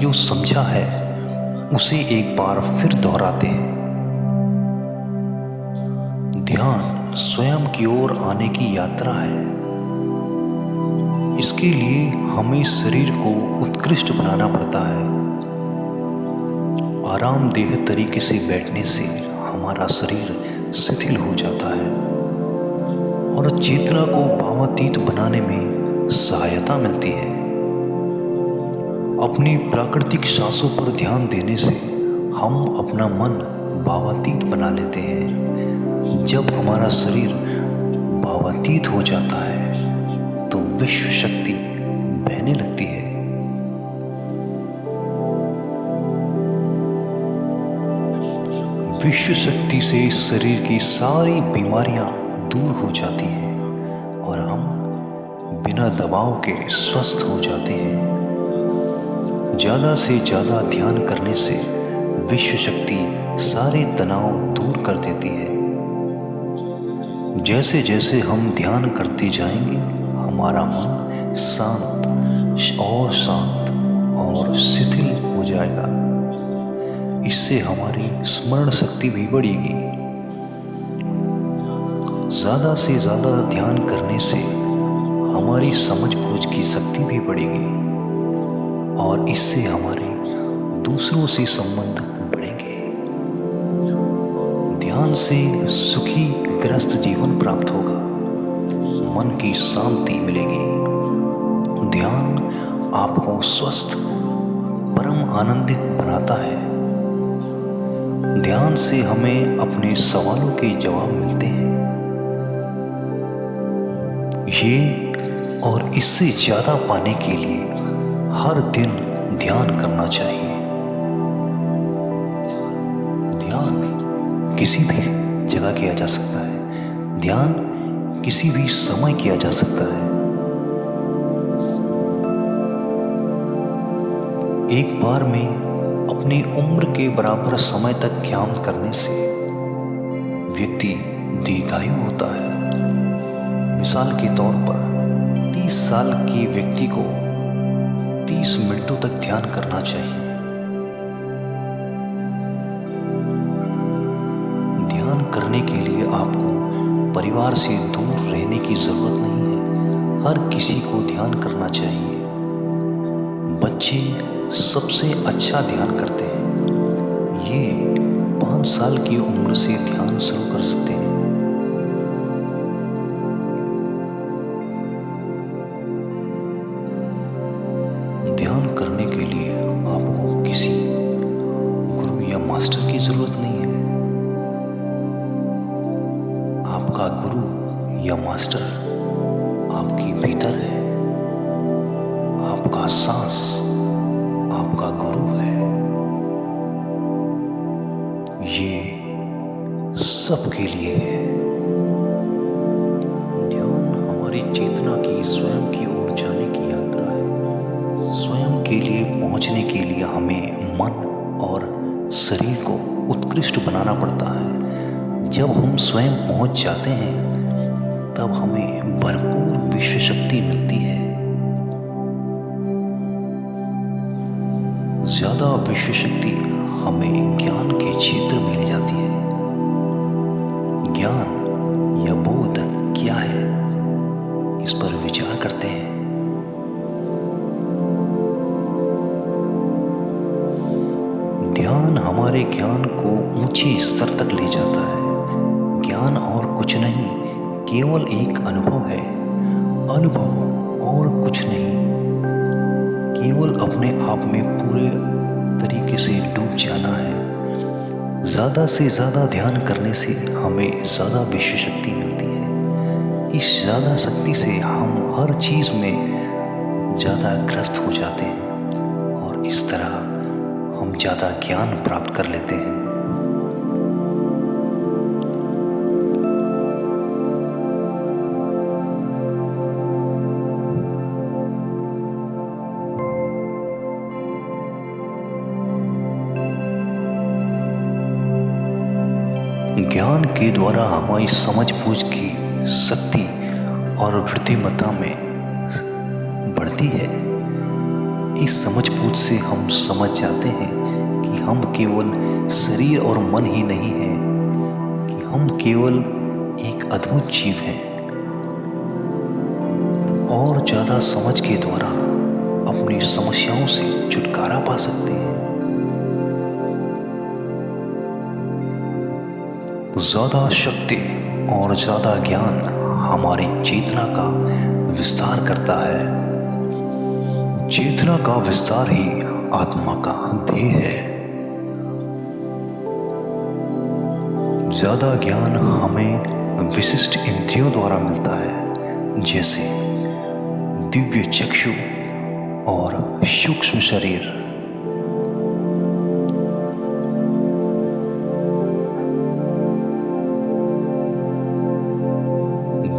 जो समझा है उसे एक बार फिर दोहराते हैं। ध्यान स्वयं की ओर आने की यात्रा है। इसके लिए हमें शरीर को उत्कृष्ट बनाना पड़ता है। आरामदेह तरीके से बैठने से हमारा शरीर शिथिल हो जाता है और चेतना को भावातीत बनाने में सहायता मिलती है। अपनी प्राकृतिक सांसों पर ध्यान देने से हम अपना मन भावातीत बना लेते हैं। जब हमारा शरीर भावातीत हो जाता है तो विश्व शक्ति बहने लगती है। विश्व शक्ति से शरीर की सारी बीमारियां दूर हो जाती हैं और हम बिना दबाव के स्वस्थ हो जाते हैं। ज़्यादा से ज़्यादा ध्यान करने से विश्व शक्ति सारे तनाव दूर कर देती है। जैसे जैसे हम ध्यान करते जाएंगे हमारा मन शांत और शिथिल हो जाएगा। इससे हमारी स्मरण शक्ति भी बढ़ेगी। ज़्यादा से ज़्यादा ध्यान करने से हमारी समझ बूझ की शक्ति भी बढ़ेगी और इससे हमारे दूसरों से संबंध बढ़ेंगे। ध्यान से सुखी ग्रस्त जीवन प्राप्त होगा, मन की शांति मिलेगी। ध्यान आपको स्वस्थ परम आनंदित बनाता है। ध्यान से हमें अपने सवालों के जवाब मिलते हैं। ये और इससे ज्यादा पाने के लिए हर दिन ध्यान करना चाहिए। ध्यान किसी भी जगह किया जा सकता है। ध्यान किसी भी समय किया जा सकता है। एक बार में अपनी उम्र के बराबर समय तक ध्यान करने से व्यक्ति दीर्घायु होता है। मिसाल के तौर पर 30 साल के व्यक्ति को 30 मिनटों तक ध्यान करना चाहिए। ध्यान करने के लिए आपको परिवार से दूर रहने की जरूरत नहीं है। हर किसी को ध्यान करना चाहिए। बच्चे सबसे अच्छा ध्यान करते हैं। ये 5 साल की उम्र से ध्यान शुरू कर सकते हैं। ध्यान करने के लिए आपको किसी गुरु या मास्टर की जरूरत नहीं है। आपका गुरु या मास्टर आपके भीतर है। आपका सांस आपका गुरु है। ये सबके लिए है। ध्यान हमारी चेतना की स्वयं की ओर जाने की यात्रा है। स्वयं के लिए पहुंचने के लिए हमें मन और शरीर को उत्कृष्ट बनाना पड़ता है। जब हम स्वयं पहुंच जाते हैं तब हमें भरपूर विश्व शक्ति मिलती है। ज्यादा विश्व शक्ति हमें ज्ञान के क्षेत्र में ले जाती है। ज्ञान या बोध क्या है, इस पर विचार करते हैं। ध्यान हमारे ज्ञान को ऊंचे स्तर तक ले जाता है। ज्ञान और कुछ नहीं, केवल एक अनुभव है। अनुभव और कुछ नहीं, केवल अपने आप में पूरे तरीके से डूब जाना है। ज़्यादा से ज़्यादा ध्यान करने से हमें ज़्यादा विश्व शक्ति मिलती है। इस ज़्यादा शक्ति से हम हर चीज़ में ज़्यादा ग्रस्त हो जाते हैं और इस तरह हम ज़्यादा ज्ञान प्राप्त कर लेते हैं। ज्ञान के द्वारा हमारी समझ बूझ की शक्ति और वृद्धिमत्ता में बढ़ती है। इस समझबूझ से हम समझ जाते हैं कि हम केवल शरीर और मन ही नहीं हैं, कि हम केवल एक अद्भुत जीव हैं। और ज़्यादा समझ के द्वारा अपनी समस्याओं से छुटकारा पा सकते हैं। ज़्यादा शक्ति और ज़्यादा ज्ञान हमारी चेतना का विस्तार करता है। चेतना का विस्तार ही आत्मा का ध्येय है। ज़्यादा ज्ञान हमें विशिष्ट इंद्रियों द्वारा मिलता है, जैसे दिव्य चक्षु और सूक्ष्म शरीर।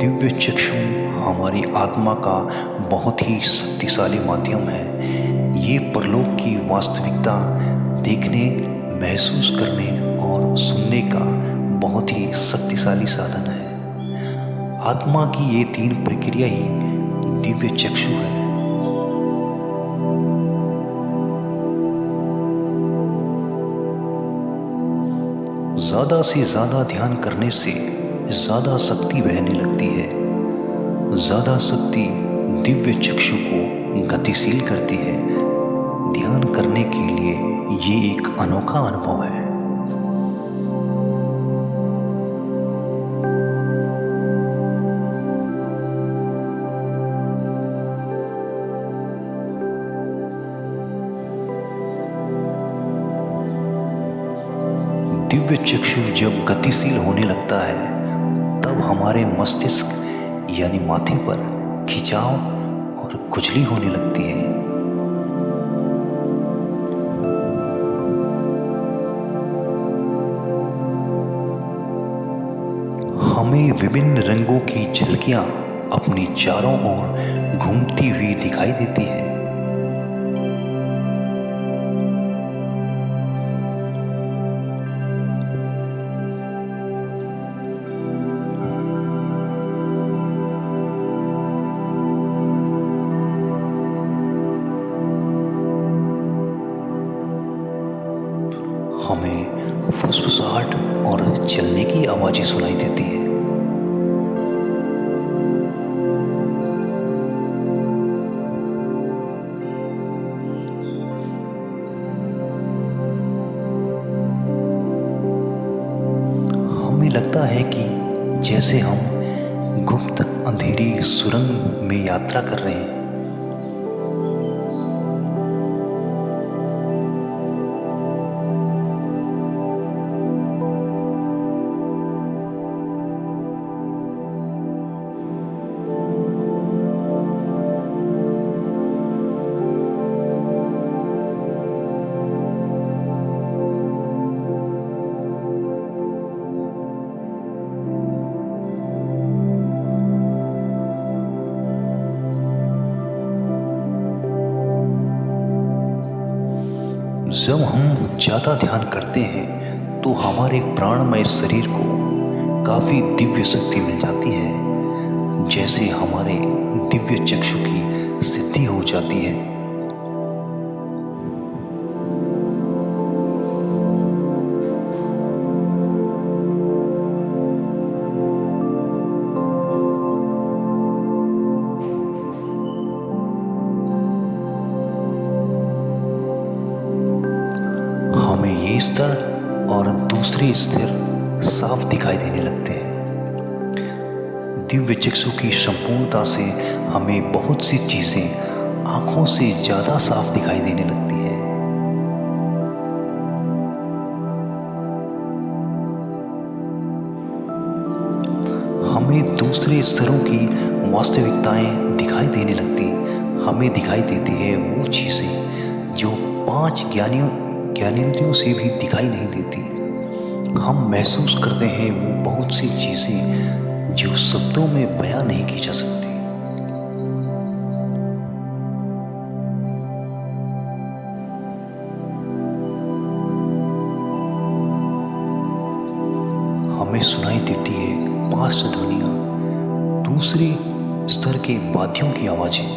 दिव्य चक्षु हमारी आत्मा का बहुत ही शक्तिशाली माध्यम है। ये परलोक की वास्तविकता देखने, महसूस करने और सुनने का बहुत ही शक्तिशाली साधन है। आत्मा की ये तीन प्रक्रिया ही दिव्य चक्षु है। ज्यादा से ज्यादा ध्यान करने से ज्यादा शक्ति बहने लगती है। ज्यादा शक्ति दिव्य चक्षु को गतिशील करती है। ध्यान करने के लिए ये एक अनोखा अनुभव है। दिव्य चक्षु जब गतिशील होने लगता है, तब हमारे मस्तिष्क यानी माथे पर खिंचाव और खुजली होने लगती है। हमें विभिन्न रंगों की झलकियां अपनी चारों ओर घूमती हुई दिखाई देती है। हमें फुसफुसाहट और चलने की आवाजें सुनाई देती है। हमें लगता है कि जैसे हम गुप्त अंधेरी सुरंग में यात्रा कर रहे हैं। जब हम ज़्यादा ध्यान करते हैं तो हमारे प्राणमय शरीर को काफ़ी दिव्य शक्ति मिल जाती है, जैसे हमारे दिव्य चक्षु की सिद्धि हो जाती है। हमें ये स्तर और दूसरे स्तर साफ दिखाई देने लगते हैं। दिव्य चक्षु की संपूर्णता से हमें बहुत सी चीजें आंखों से ज्यादा साफ दिखाई देने लगती है। हमें दूसरे स्तरों की वास्तविकताएं दिखाई देने लगती। हमें दिखाई देती है वो चीजें जो 5 ज्ञानेंद्रियों से भी दिखाई नहीं देती। हम महसूस करते हैं वो बहुत सी चीजें जो शब्दों में बयां नहीं की जा सकती। हमें सुनाई देती है 5 ध्वनियां, दूसरे स्तर के वाद्यों की आवाजें।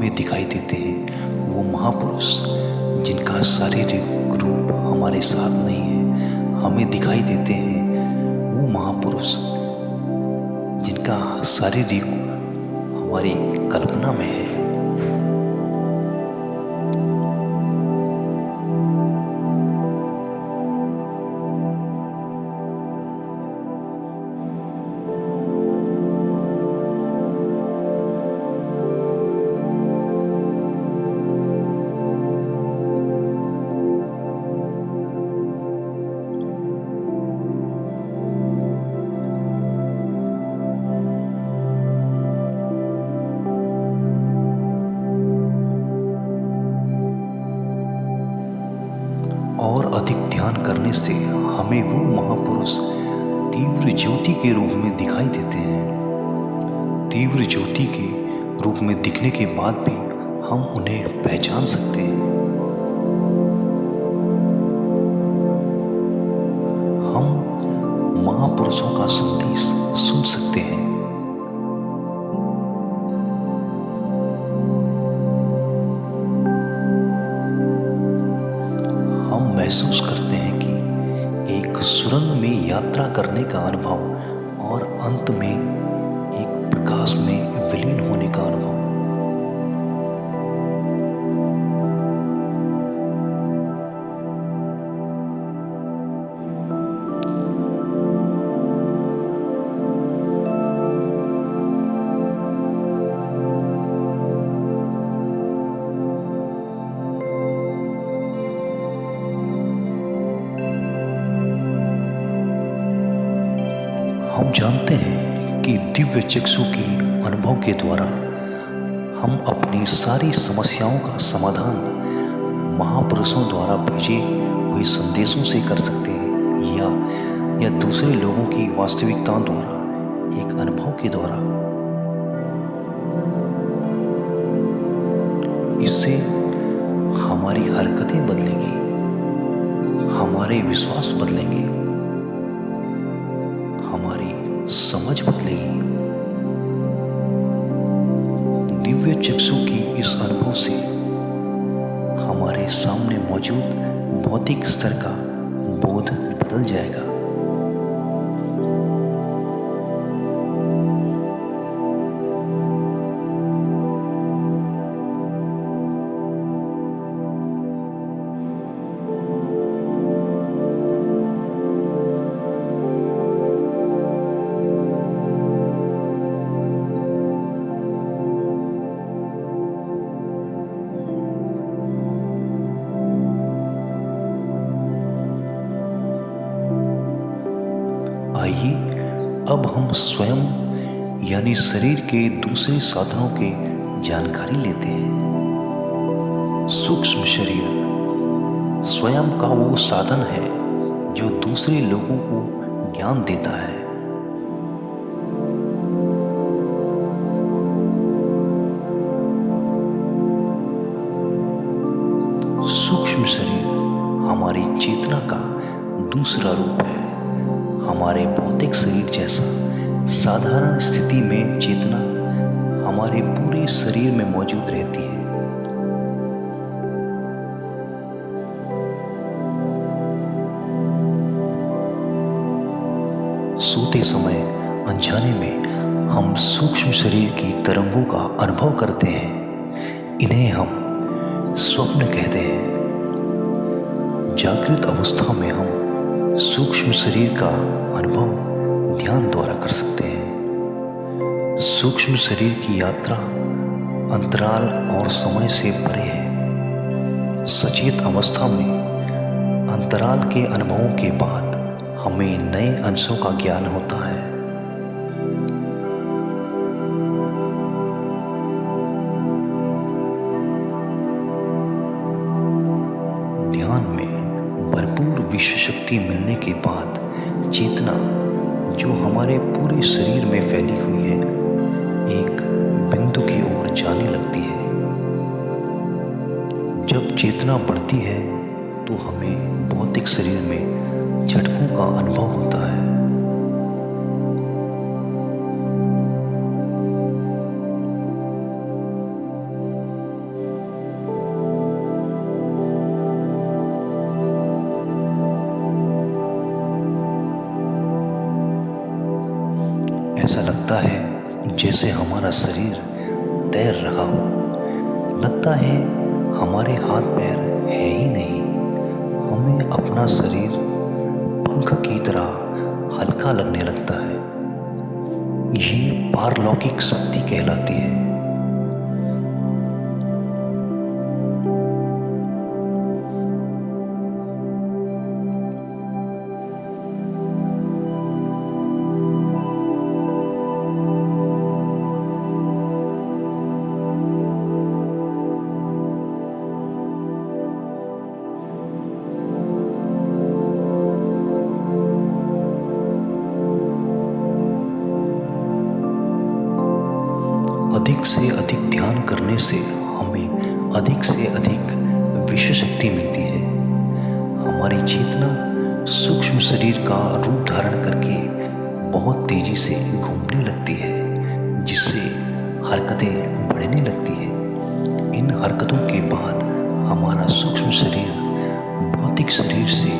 हमें दिखाई देते हैं, वो महापुरुष जिनका शारीरिक रूप हमारे साथ नहीं है, हमें दिखाई देते हैं वो महापुरुष जिनका शारीरिक हमारी कल्पना में है। और अधिक ध्यान करने से हमें वो महापुरुष तीव्र ज्योति के रूप में दिखाई देते हैं। तीव्र ज्योति के रूप में दिखने के बाद भी हम उन्हें पहचान सकते हैं। हम महापुरुषों का संदेश सुन सकते हैं। हम महसूस करते हैं कि एक सुरंग में यात्रा करने का अनुभव और अंत में एक प्रकाश में विलीन होने का अनुभव। हम जानते हैं कि दिव्य चक्षु की अनुभव के द्वारा हम अपनी सारी समस्याओं का समाधान महापुरुषों द्वारा भेजे हुए संदेशों से कर सकते हैं, या दूसरे लोगों की वास्तविकताओं द्वारा, एक अनुभव के द्वारा। इससे हमारी हरकतें बदलेंगी, हमारे विश्वास बदलेंगे, हमारी समझ बदलेगी। दिव्य चक्षु की इस अनुभव से हमारे सामने मौजूद भौतिक स्तर का बोध बदल जाएगा। आइए अब हम स्वयं यानी शरीर के दूसरे साधनों की जानकारी लेते हैं। सूक्ष्म शरीर स्वयं का वो साधन है जो दूसरे लोगों को ज्ञान देता है। सूक्ष्म शरीर हमारी चेतना का दूसरा रूप है। हमारे भौतिक शरीर जैसा साधारण स्थिति में चेतना हमारे पूरे शरीर में मौजूद रहती है। सोते समय अनजाने में हम सूक्ष्म शरीर की तरंगों का अनुभव करते हैं। इन्हें हम स्वप्न कहते हैं। जागृत अवस्था में हम सूक्ष्म शरीर का अनुभव ध्यान द्वारा कर सकते हैं। सूक्ष्म शरीर की यात्रा अंतराल और समय से परे है। सचेत अवस्था में अंतराल के अनुभवों के बाद हमें नए अंशों का ज्ञान होता है। ध्यान में भरपूर विश्व शक्ति मिलने के बाद चेतना जो हमारे पूरे शरीर में फैली हुई है एक बिंदु की ओर जाने लगती है। जब चेतना बढ़ती है तो हमें भौतिक शरीर में झटकों का अनुभव होता है। ऐसा लगता है जैसे हमारा शरीर तैर रहा हो। लगता है हमारे हाथ पैर है ही नहीं। हमें अपना शरीर पंख की तरह हल्का लगने लगता है। ये पारलौकिक शक्ति कहलाती है। अधिक से अधिक ध्यान करने से हमें अधिक से अधिक विश्व शक्ति मिलती है। हमारी चेतना सूक्ष्म शरीर का रूप धारण करके बहुत तेजी से घूमने लगती है, जिससे हरकतें बढ़ने लगती है। इन हरकतों के बाद हमारा सूक्ष्म शरीर भौतिक शरीर से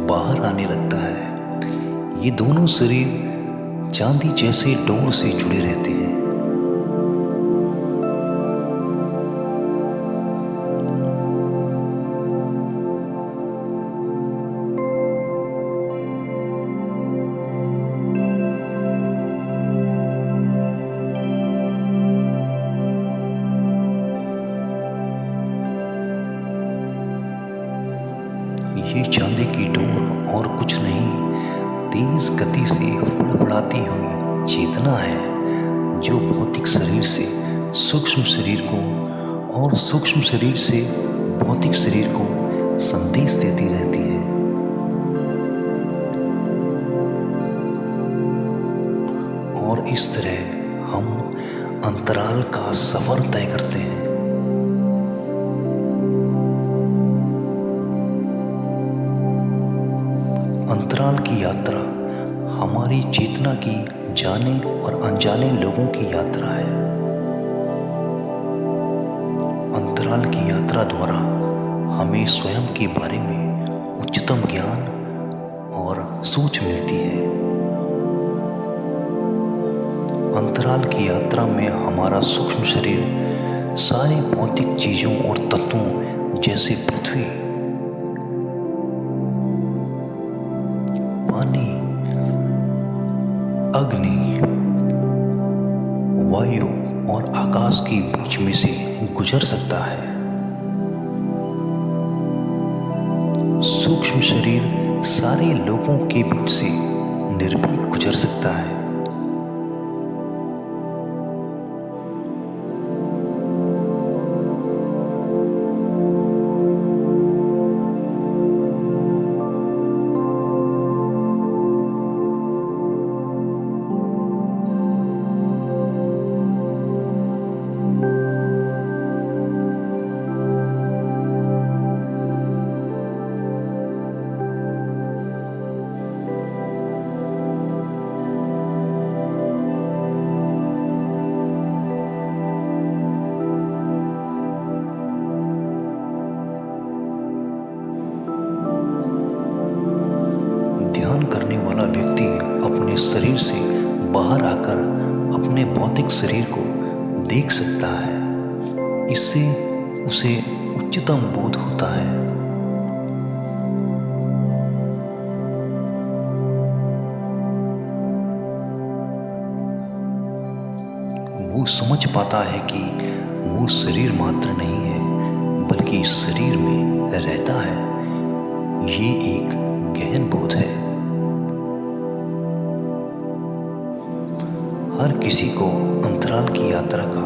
बाहर आने लगता है। ये दोनों शरीर चांदी जैसे डोर से जुड़े रहते हैं। ये चांदी की डोर और कुछ नहीं, तेज गति से फड़फड़ाती हुई चेतना है, जो भौतिक शरीर से सूक्ष्म शरीर को और सूक्ष्म शरीर से भौतिक शरीर को संदेश देती रहती है। और इस तरह हम अंतराल का सफर तय करते हैं। अंतराल की यात्रा हमारी चेतना की जाने और अनजाने लोगों की यात्रा है। अंतराल की यात्रा द्वारा हमें स्वयं के बारे में उच्चतम ज्ञान और सोच मिलती है। अंतराल की यात्रा में हमारा सूक्ष्म शरीर सारी भौतिक चीजों और तत्वों जैसे पृथ्वी, पानी, अग्नि, वायु और आकाश के बीच में से गुजर सकता है। सूक्ष्म शरीर सारे लोगों के बीच से निर्भीक गुजर सकता है। करने वाला व्यक्ति अपने शरीर से बाहर आकर अपने भौतिक शरीर को देख सकता है। इससे उसे उच्चतम बोध होता है। वो समझ पाता है कि वो शरीर मात्र नहीं है, बल्कि शरीर में रहता है। ये एक गहन बोध है। हर किसी को अंतराल की यात्रा का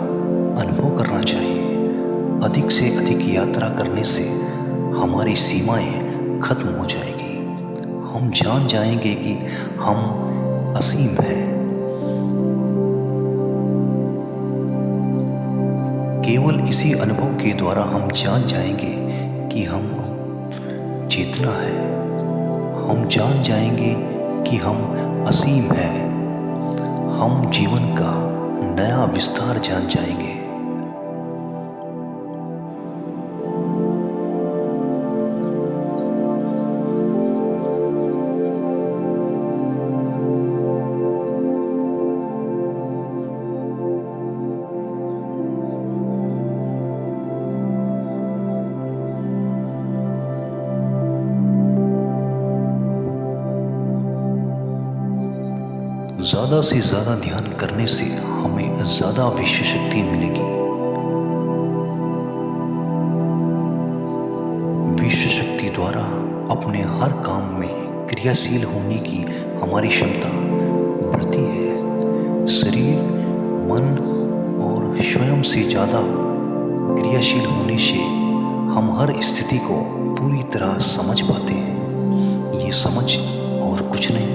अनुभव करना चाहिए। अधिक से अधिक यात्रा करने से हमारी सीमाएं खत्म हो जाएगी। हम जान जाएंगे कि हम असीम हैं। केवल इसी अनुभव के द्वारा हम जान जाएंगे कि हम चेतना है। हम जान जाएंगे कि हम असीम हैं। हम जीवन का नया विस्तार जान जाएंगे। ज़्यादा से ज़्यादा ध्यान करने से हमें ज़्यादा विश्व शक्ति मिलेगी। विश्व शक्ति द्वारा अपने हर काम में क्रियाशील होने की हमारी क्षमता बढ़ती है। शरीर, मन और स्वयं से ज़्यादा क्रियाशील होने से हम हर स्थिति को पूरी तरह समझ पाते हैं। ये समझ और कुछ नहीं